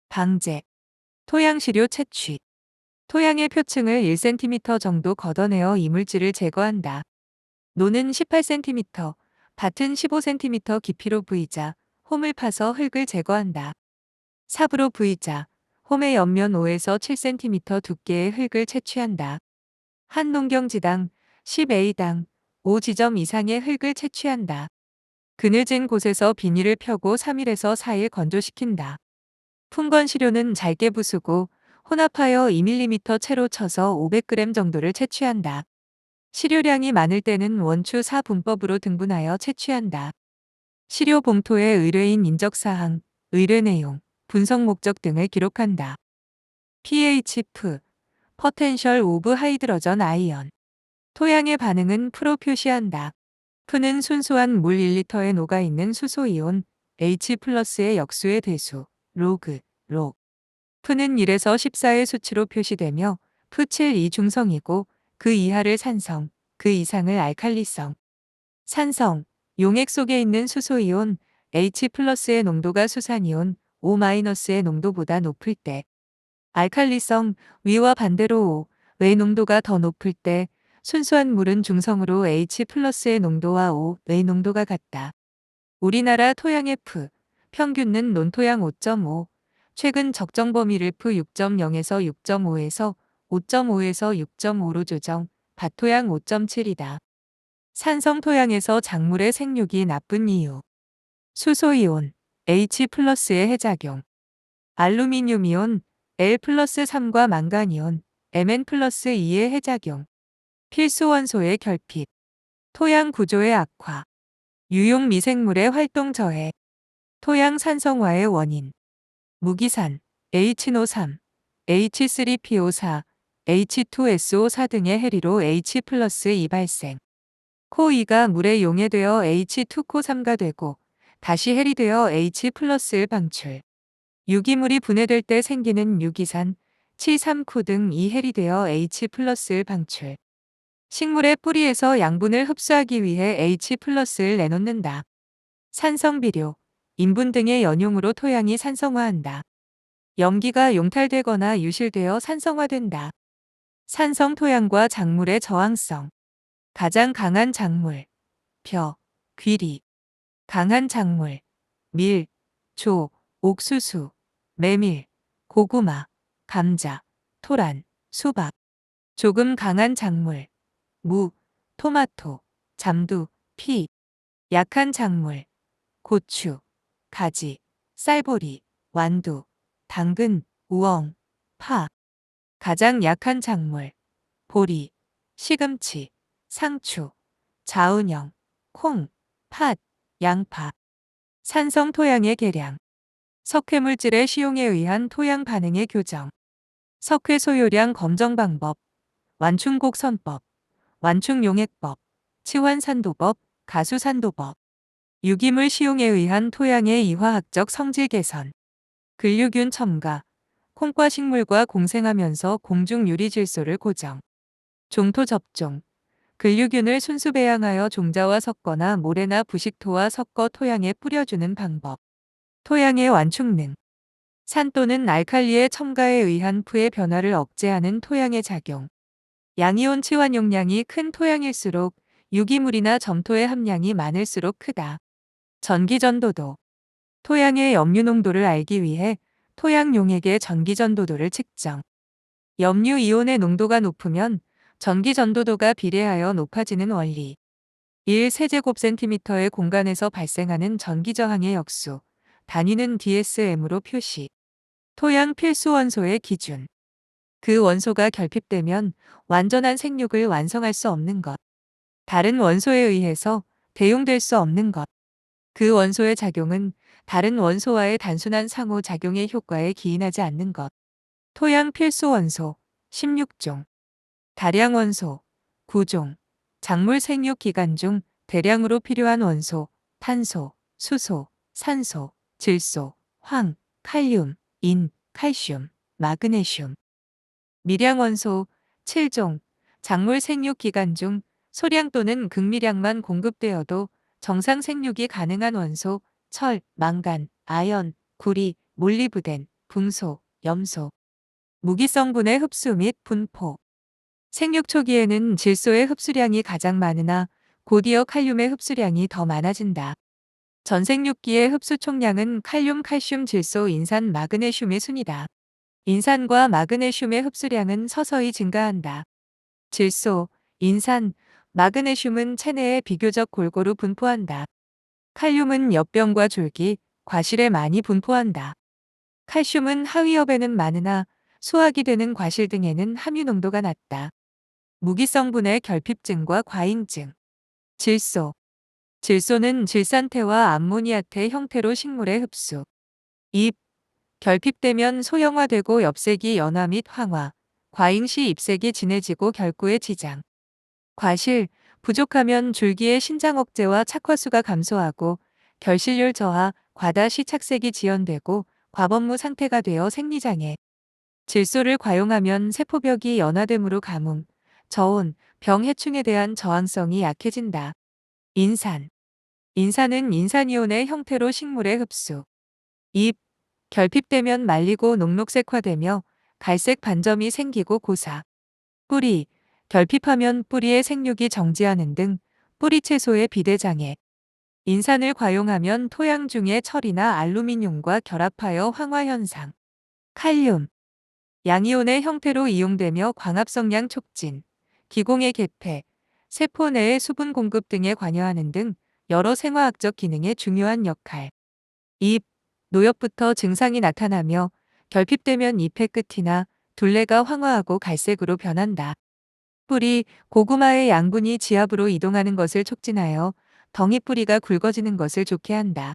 방제, 토양시료 채취. 토양의 표층을 1cm 정도 걷어내어 이물질을 제거한다. 노는 18cm, 밭은 15cm 깊이로 V자, 홈을 파서 흙을 제거한다. 삽으로 V자, 홈의 옆면 5에서 7cm 두께의 흙을 채취한다. 한 농경지당 10A당 5지점 이상의 흙을 채취한다. 그늘진 곳에서 비닐을 펴고 3일에서 4일 건조시킨다. 풍건 시료는 잘게 부수고 혼합하여 2mm 채로 쳐서 500g 정도를 채취한다. 시료량이 많을 때는 원추 4분법으로 등분하여 채취한다. 시료 봉토에 의뢰인 인적사항, 의뢰 내용, 분석 목적 등을 기록한다. pH, Potential of Hydrogen Ion. 토양의 반응은 프로 표시한다. F는 순수한 물 1리터에 녹아있는 수소이온 H+의 역수의 대수, log. F는 1에서 14의 수치로 표시되며 F7이 중성이고 그 이하를 산성, 그 이상을 알칼리성. 산성, 용액 속에 있는 수소이온 H+의 농도가 수산이온 O-의 농도보다 높을 때. 알칼리성, 위와 반대로 O의 농도가 더 높을 때 순수한 물은 중성으로 H+의 농도와 O의 농도가 같다. 우리나라 토양의 F, 평균은 논토양 5.5, 최근 적정 범위를 F6.0에서 6.5에서 5.5에서 6.5로 조정, 밭토양 5.7이다. 산성 토양에서 작물의 생육이 나쁜 이유. 수소이온, H+의 해작용. 알루미늄이온, L+3과 망간이온, Mn+2의 해작용. 필수 원소의 결핍. 토양 구조의 악화. 유용 미생물의 활동 저해. 토양 산성화의 원인. 무기산, HNO3, H3PO4, H2SO4 등의 해리로 H+2 발생. 코2가 물에 용해되어 H2코3가 되고 다시 해리되어 H+을 방출. 유기물이 분해될 때 생기는 유기산, 치3코 등 이 해리되어 H+을 방출. 식물의 뿌리에서 양분을 흡수하기 위해 H+를 내놓는다. 산성비료, 인분 등의 연용으로 토양이 산성화한다. 염기가 용탈되거나 유실되어 산성화된다. 산성 토양과 작물의 저항성. 가장 강한 작물, 벼, 귀리. 강한 작물, 밀, 조, 옥수수, 메밀, 고구마, 감자, 토란, 수박. 조금 강한 작물, 무, 토마토, 잠두, 피. 약한 작물, 고추, 가지, 쌀보리, 완두, 당근, 우엉, 파. 가장 약한 작물, 보리, 시금치, 상추, 자운형, 콩, 팥, 양파. 산성 토양의 계량. 석회물질의 시용에 의한 토양 반응의 교정. 석회 소요량 검정 방법. 완충곡선법, 완충용액법, 치환산도법, 가수산도법. 유기물 시용에 의한 토양의 이화학적 성질 개선. 근류균 첨가. 콩과 식물과 공생하면서 공중 유리 질소를 고정. 종토 접종. 근류균을 순수 배양하여 종자와 섞거나 모래나 부식토와 섞어 토양에 뿌려주는 방법. 토양의 완충능. 산 또는 알칼리의 첨가에 의한 F의 변화를 억제하는 토양의 작용. 양이온 치환 용량이 큰 토양일수록 유기물이나 점토의 함량이 많을수록 크다. 전기전도도. 토양의 염류 농도를 알기 위해 토양 용액의 전기전도도를 측정. 염류 이온의 농도가 높으면 전기전도도가 비례하여 높아지는 원리. 1세제곱센티미터의 공간에서 발생하는 전기저항의 역수, 단위는 DSM으로 표시. 토양 필수 원소의 기준. 그 원소가 결핍되면 완전한 생육을 완성할 수 없는 것. 다른 원소에 의해서 대용될 수 없는 것. 그 원소의 작용은 다른 원소와의 단순한 상호작용의 효과에 기인하지 않는 것. 토양 필수 원소 16종. 다량 원소 9종. 작물 생육 기간 중 대량으로 필요한 원소 탄소, 수소, 산소, 질소, 황, 칼륨, 인, 칼슘, 마그네슘. 미량 원소 7종. 작물 생육 기간 중 소량 또는 극미량만 공급되어도 정상 생육이 가능한 원소 철, 망간, 아연, 구리, 몰리브덴, 붕소, 염소, 무기성분의 흡수 및 분포. 생육 초기에는 질소의 흡수량이 가장 많으나 곧 이어 칼륨의 흡수량이 더 많아진다. 전생육기의 흡수 총량은 칼륨, 칼슘, 질소, 인산, 마그네슘의 순이다. 인산과 마그네슘의 흡수량은 서서히 증가한다. 질소, 인산, 마그네슘은 체내에 비교적 골고루 분포한다. 칼륨은 엽병과 졸기, 과실에 많이 분포한다. 칼슘은 하위엽에는 많으나 소화기 되는 과실 등에는 함유 농도가 낮다. 무기성분의 결핍증과 과잉증. 질소. 질소는 질산태와 암모니아태 형태로 식물에 흡수. 잎. 결핍되면 소형화되고 엽색이 연화 및 황화. 과잉 시 잎색이 진해지고 결구에 지장. 과실. 부족하면 줄기의 신장 억제와 착화수가 감소하고 결실률 저하, 과다 시 착색이 지연되고 과번무 상태가 되어 생리장애. 질소를 과용하면 세포벽이 연화되므로 가뭄, 저온, 병 해충에 대한 저항성이 약해진다. 인산. 인산은 인산이온의 형태로 식물에 흡수. 잎. 결핍되면 말리고 녹록색화되며 갈색 반점이 생기고 고사. 뿌리. 결핍하면 뿌리의 생육이 정지하는 등 뿌리 채소의 비대장애. 인산을 과용하면 토양 중의 철이나 알루미늄과 결합하여 황화 현상. 칼륨. 양이온의 형태로 이용되며 광합성량 촉진, 기공의 개폐, 세포 내의 수분 공급 등에 관여하는 등 여러 생화학적 기능에 중요한 역할. 잎, 노엽부터 증상이 나타나며 결핍되면 잎의 끝이나 둘레가 황화하고 갈색으로 변한다. 뿌리, 고구마의 양분이 지압으로 이동하는 것을 촉진하여 덩이 뿌리가 굵어지는 것을 좋게 한다.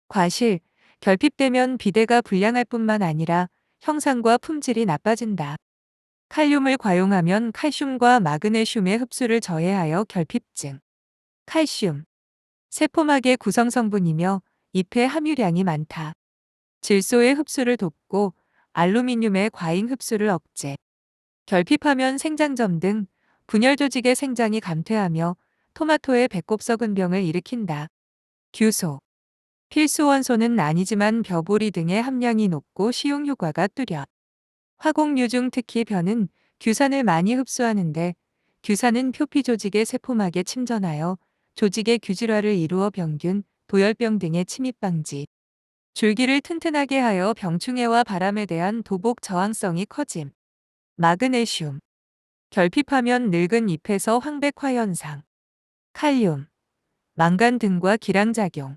과실, 결핍되면 비대가 불량할 뿐만 아니라 형상과 품질이 나빠진다. 칼륨을 과용하면 칼슘과 마그네슘의 흡수를 저해하여 결핍증. 칼슘, 세포막의 구성성분이며 잎의 함유량이 많다. 질소의 흡수를 돕고 알루미늄의 과잉 흡수를 억제. 결핍하면 생장점 등 분열 조직의 생장이 감퇴하며 토마토의 배꼽 썩은 병을 일으킨다. 규소, 필수 원소는 아니지만 벼보리 등의 함량이 높고 시용 효과가 뚜렷. 화곡류 중 특히 벼는 규산을 많이 흡수하는데 규산은 표피 조직의 세포막에 침전하여 조직의 규질화를 이루어 병균, 도열병 등의 침입 방지. 줄기를 튼튼하게 하여 병충해와 바람에 대한 도복 저항성이 커짐. 마그네슘. 결핍하면 늙은 잎에서 황백화 현상. 칼륨. 망간 등과 기량작용.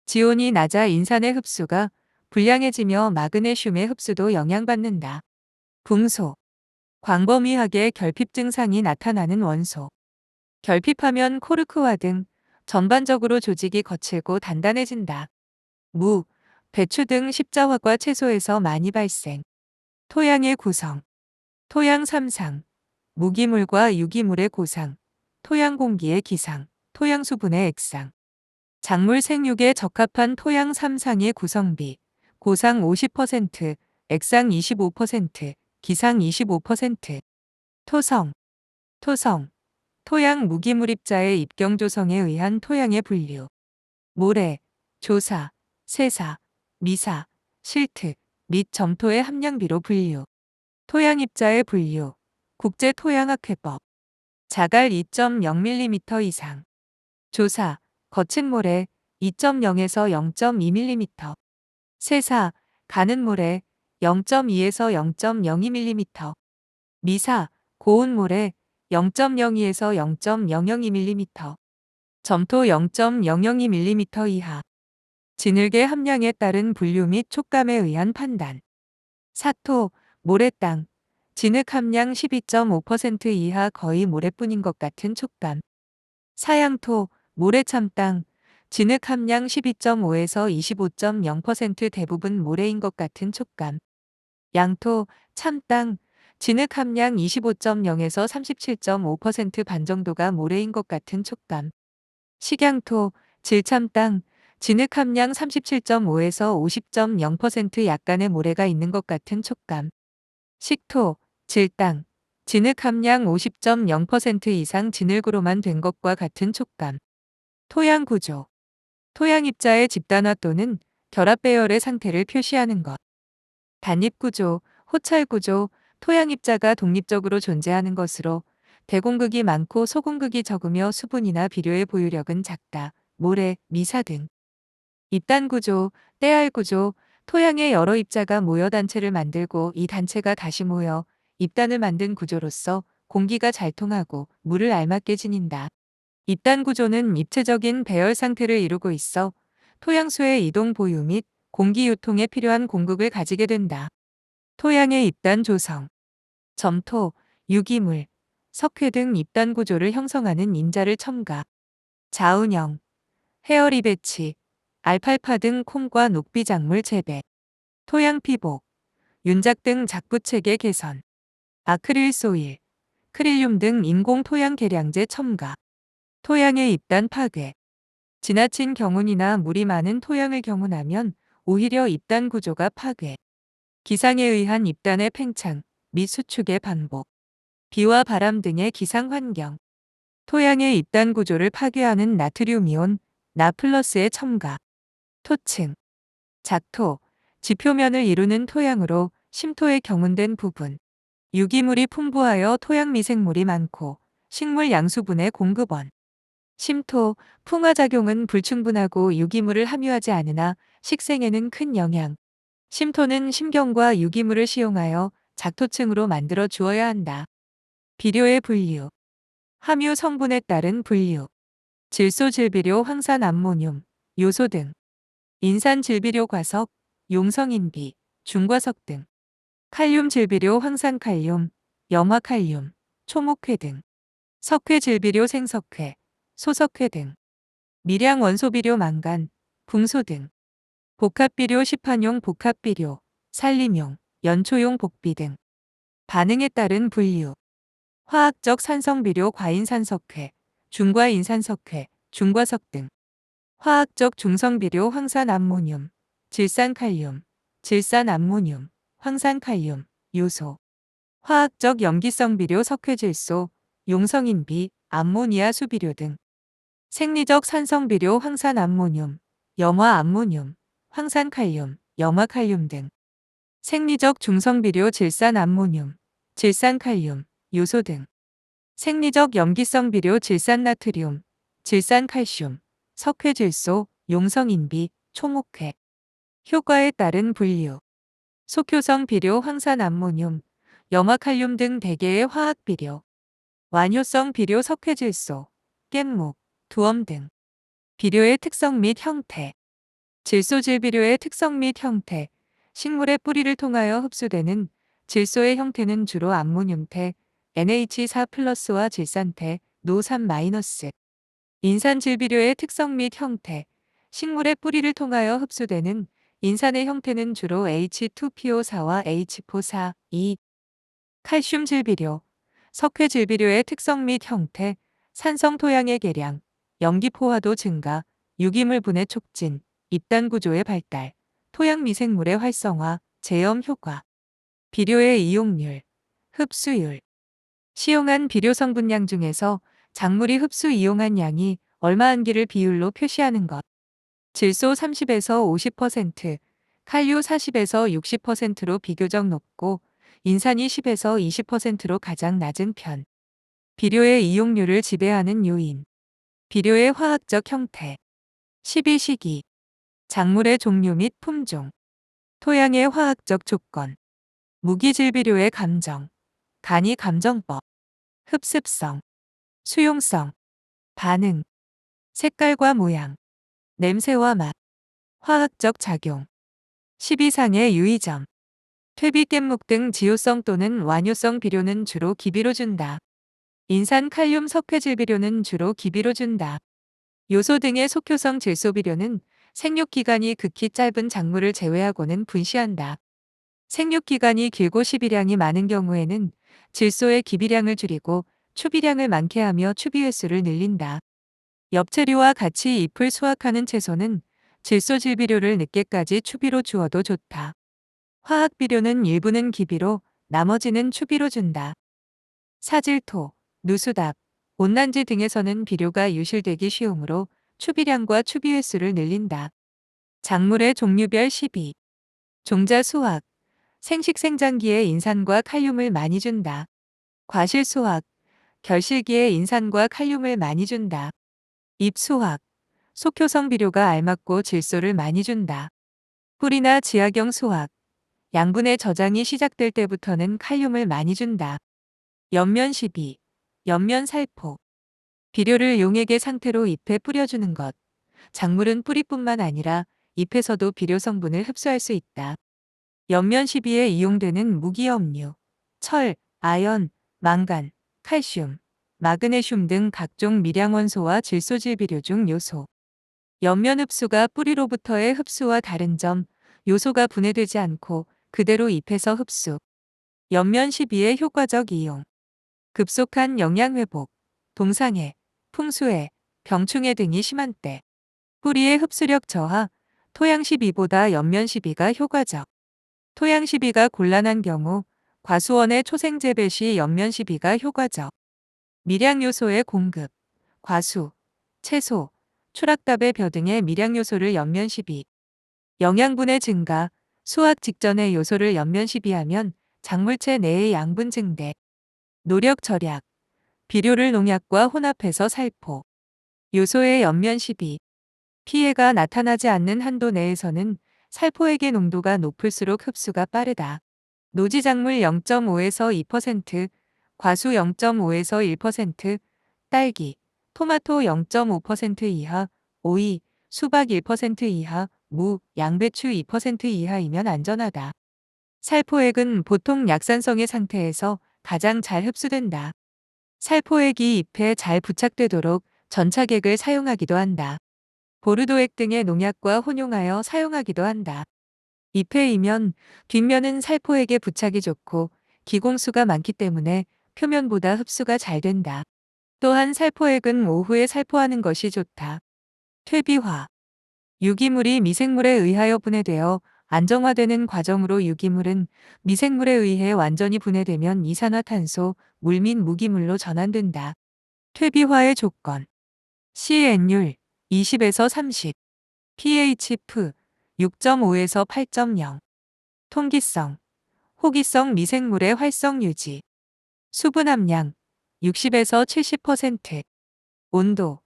지온이 낮아 인산의 흡수가 불량해지며 마그네슘의 흡수도 영향받는다. 붕소. 광범위하게 결핍 증상이 나타나는 원소. 결핍하면 코르크화 등 전반적으로 조직이 거칠고 단단해진다. 무, 배추 등 십자화과 채소에서 많이 발생. 토양의 구성. 토양 3상. 무기물과 유기물의 고상. 토양 공기의 기상. 토양 수분의 액상. 작물 생육에 적합한 토양 3상의 구성비. 고상 50%, 액상 25%, 기상 25%. 토성. 토성. 토양 무기물 입자의 입경 조성에 의한 토양의 분류. 모래, 조사, 세사, 미사, 실트 및 점토의 함량비로 분류. 토양 입자의 분류. 국제토양학회법. 자갈 2.0mm 이상. 조사. 거친 모래 2.0에서 0.2mm. 세사. 가는 모래 0.2에서 0.02mm. 미사. 고운 모래 0.02에서 0.002mm. 점토 0.002mm 이하. 진흙의 함량에 따른 분류 및 촉감에 의한 판단. 사토, 모래땅. 진흙 함량 12.5% 이하 거의 모래뿐인 것 같은 촉감. 사양토, 모래참 땅. 진흙 함량 12.5에서 25.0% 대부분 모래인 것 같은 촉감. 양토, 참땅. 진흙 함량 25.0에서 37.5% 반 정도가 모래인 것 같은 촉감. 식양토, 질참 땅. 진흙 함량 37.5에서 50.0% 약간의 모래가 있는 것 같은 촉감. 식토, 질땅. 진흙 함량 50.0% 이상 진흙으로만 된 것과 같은 촉감. 토양 구조. 토양 입자의 집단화 또는 결합 배열의 상태를 표시하는 것. 단입구조, 호찰구조, 토양입자가 독립적으로 존재하는 것으로 대공극이 많고 소공극이 적으며 수분이나 비료의 보유력은 작다. 모래, 미사 등. 입단구조, 떼알구조, 토양의 여러 입자가 모여 단체를 만들고 이 단체가 다시 모여 입단을 만든 구조로서 공기가 잘 통하고 물을 알맞게 지닌다. 입단 구조는 입체적인 배열 상태를 이루고 있어 토양수의 이동 보유 및 공기 유통에 필요한 공급을 가지게 된다. 토양의 입단 조성, 점토, 유기물, 석회 등 입단 구조를 형성하는 인자를 첨가, 자운형, 헤어리 배치, 알팔파 등 콩과 녹비작물 재배, 토양 피복, 윤작 등 작부체계 개선, 아크릴 소일, 크릴륨 등 인공 토양 계량제 첨가, 토양의 입단 파괴, 지나친 경운이나 물이 많은 토양을 경운하면 오히려 입단 구조가 파괴, 기상에 의한 입단의 팽창 및 수축의 반복, 비와 바람 등의 기상 환경, 토양의 입단 구조를 파괴하는 나트륨이온, 나플러스의 첨가, 토층, 작토, 지표면을 이루는 토양으로 심토에 경운된 부분, 유기물이 풍부하여 토양 미생물이 많고 식물 양수분의 공급원, 심토, 풍화작용은 불충분하고 유기물을 함유하지 않으나 식생에는 큰 영향. 심토는 심경과 유기물을 시용하여 작토층으로 만들어 주어야 한다. 비료의 분류, 함유 성분에 따른 분류, 질소질비료 황산암모늄, 요소 등, 인산질비료 과석, 용성인비, 중과석 등, 칼륨질비료 황산칼륨, 염화칼륨, 초목회 등, 석회질비료 생석회, 소석회 등, 미량 원소비료 망간, 붕소 등, 복합비료 시판용 복합비료, 산림용, 연초용 복비 등, 반응에 따른 분류, 화학적 산성비료 과인산석회, 중과인산석회, 중과석 등, 화학적 중성비료 황산암모늄, 질산칼륨, 질산암모늄, 황산칼륨, 요소, 화학적 염기성 비료 석회질소, 용성인비, 암모니아 수비료 등, 생리적 산성비료 황산암모늄, 염화암모늄, 황산칼륨, 염화칼륨 등, 생리적 중성비료 질산암모늄, 질산칼륨, 요소 등, 생리적 염기성 비료 질산나트륨, 질산칼슘, 석회질소, 용성인비, 초목회, 효과에 따른 분류, 속효성 비료 황산암모늄, 염화칼륨 등 대개의 화학비료, 완효성 비료 석회질소, 깻목, 두엄 등, 비료의 특성 및 형태, 질소질비료의 특성 및 형태, 식물의 뿌리를 통하여 흡수되는 질소의 형태는 주로 암모늄태, NH4 플러스와 질산태, 노3 마이너스, 인산질비료의 특성 및 형태, 식물의 뿌리를 통하여 흡수되는 인산의 형태는 주로 H2PO4와 H4, 2, 칼슘질비료, 석회질비료의 특성 및 형태, 산성 토양의 개량, 염기 포화도 증가, 유기물 분해 촉진, 입단 구조의 발달, 토양 미생물의 활성화, 제염 효과, 비료의 이용률, 흡수율, 시용한 비료 성분량 중에서 작물이 흡수 이용한 양이 얼마인기를 비율로 표시하는 것, 질소 30에서 50%, 칼륨 40에서 60%로 비교적 높고 인산이 10에서 20%로 가장 낮은 편. 비료의 이용률을 지배하는 요인. 비료의 화학적 형태. 12시기. 작물의 종류 및 품종. 토양의 화학적 조건. 무기질비료의 감정. 간이 감정법. 흡습성. 수용성. 반응. 색깔과 모양. 냄새와 맛. 화학적 작용. 12상의 유의점. 퇴비 깻목 등 지효성 또는 완효성 비료는 주로 기비로 준다. 인산 칼륨 석회질 비료는 주로 기비로 준다. 요소 등의 속효성 질소 비료는 생육기간이 극히 짧은 작물을 제외하고는 분시한다. 생육기간이 길고 시비량이 많은 경우에는 질소의 기비량을 줄이고 추비량을 많게 하며 추비 횟수를 늘린다. 엽채류와 같이 잎을 수확하는 채소는 질소 질비료를 늦게까지 추비로 주어도 좋다. 화학 비료는 일부는 기비로 나머지는 추비로 준다. 사질토, 누수답, 온난지 등에서는 비료가 유실되기 쉬우므로 추비량과 추비 횟수를 늘린다. 작물의 종류별 시비. 종자 수확. 생식생장기에 인산과 칼륨을 많이 준다. 과실수확, 결실기에 인산과 칼륨을 많이 준다. 잎수확, 속효성 비료가 알맞고 질소를 많이 준다. 뿌리나 지하경 수확, 양분의 저장이 시작될 때부터는 칼륨을 많이 준다. 옆면 시비, 옆면 살포. 비료를 용액의 상태로 잎에 뿌려주는 것. 작물은 뿌리뿐만 아니라 잎에서도 비료 성분을 흡수할 수 있다. 옆면 시비에 이용되는 무기염류, 철, 아연, 망간, 칼슘, 마그네슘 등 각종 미량원소와 질소질 비료 중 요소. 옆면 흡수가 뿌리로부터의 흡수와 다른 점, 요소가 분해되지 않고 그대로 잎에서 흡수. 옆면 시비의 효과적 이용. 급속한 영양 회복, 동상해, 풍수해, 병충해 등이 심한 때. 뿌리의 흡수력 저하, 토양 시비보다 옆면 시비가 효과적. 토양 시비가 곤란한 경우 과수원의 초생 재배 시 옆면 시비가 효과적. 미량 요소의 공급, 과수, 채소, 추락답의 벼 등의 미량 요소를 옆면 시비. 영양분의 증가, 수확 직전의 요소를 옆면 시비하면 작물체 내의 양분 증대. 노력 절약, 비료를 농약과 혼합해서 살포. 요소의 옆면 시비. 피해가 나타나지 않는 한도 내에서는 살포액의 농도가 높을수록 흡수가 빠르다. 노지작물 0.5에서 2%, 과수 0.5에서 1%, 딸기, 토마토 0.5% 이하, 오이, 수박 1% 이하, 무, 양배추 2% 이하이면 안전하다. 살포액은 보통 약산성의 상태에서 가장 잘 흡수된다. 살포액이 잎에 잘 부착되도록 전차액을 사용하기도 한다. 보르도액 등의 농약과 혼용하여 사용하기도 한다. 잎에 이면, 뒷면은 살포액에 부착이 좋고 기공수가 많기 때문에 표면보다 흡수가 잘 된다. 또한 살포액은 오후에 살포하는 것이 좋다. 퇴비화. 유기물이 미생물에 의하여 분해되어 안정화되는 과정으로 유기물은 미생물에 의해 완전히 분해되면 이산화탄소, 물 및 무기물로 전환된다. 퇴비화의 조건. CN율 20에서 30, pH F 6.5에서 8.0. 통기성, 호기성 미생물의 활성 유지. 수분 함량 60에서 70%. 온도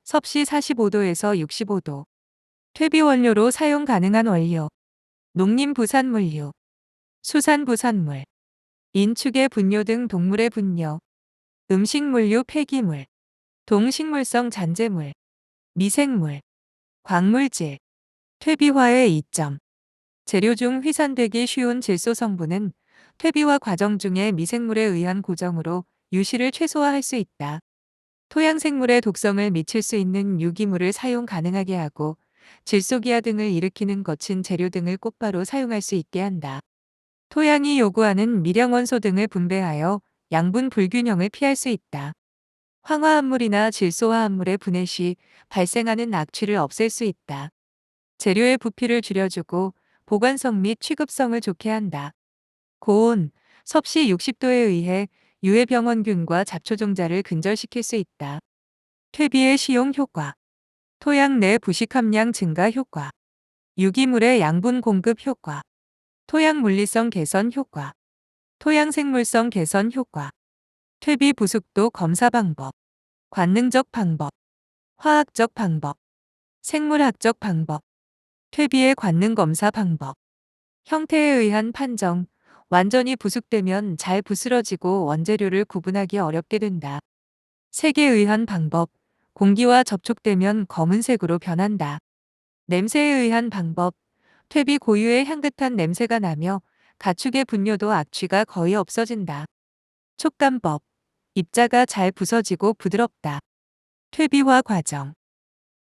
섭씨 45도에서 65도. 퇴비 원료로 사용 가능한 원료. 농림부산물류, 수산부산물, 인축의 분뇨 등 동물의 분뇨, 음식물류 폐기물, 동식물성 잔재물, 미생물, 광물질. 퇴비화의 이점. 재료 중 휘산되기 쉬운 질소 성분은 퇴비화 과정 중에 미생물에 의한 고정으로 유실을 최소화할 수 있다. 토양생물에 독성을 미칠 수 있는 유기물을 사용 가능하게 하고 질소기화 등을 일으키는 거친 재료 등을 곧바로 사용할 수 있게 한다. 토양이 요구하는 미량원소 등을 분배하여 양분 불균형을 피할 수 있다. 황화합물이나 질소화합물의 분해 시 발생하는 악취를 없앨 수 있다. 재료의 부피를 줄여주고 보관성 및 취급성을 좋게 한다. 고온, 섭씨 60도에 의해 유해병원균과 잡초종자를 근절시킬 수 있다. 퇴비의 시용 효과. 토양 내 부식 함량 증가 효과. 유기물의 양분 공급 효과. 토양 물리성 개선 효과. 토양 생물성 개선 효과. 퇴비 부숙도 검사 방법. 관능적 방법. 화학적 방법. 생물학적 방법. 퇴비의 관능 검사 방법. 형태에 의한 판정. 완전히 부숙되면 잘 부스러지고 원재료를 구분하기 어렵게 된다. 색에 의한 방법. 공기와 접촉되면 검은색으로 변한다. 냄새에 의한 방법. 퇴비 고유의 향긋한 냄새가 나며 가축의 분뇨도 악취가 거의 없어진다. 촉감법. 입자가 잘 부서지고 부드럽다. 퇴비화 과정.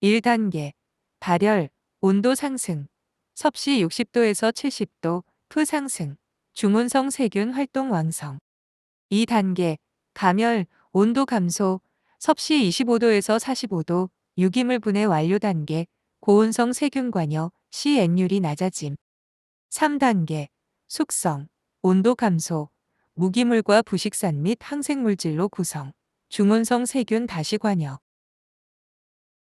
1단계. 발열, 온도 상승. 섭씨 60도에서 70도, 프 상승. 중온성 세균 활동 왕성. 2단계. 가멸, 온도 감소. 섭씨 25도에서 45도, 유기물 분해 완료 단계. 고온성 세균 관여, CN율이 낮아짐. 3단계. 숙성, 온도 감소. 무기물과 부식산 및 항생물질로 구성. 중온성 세균 다시 관여.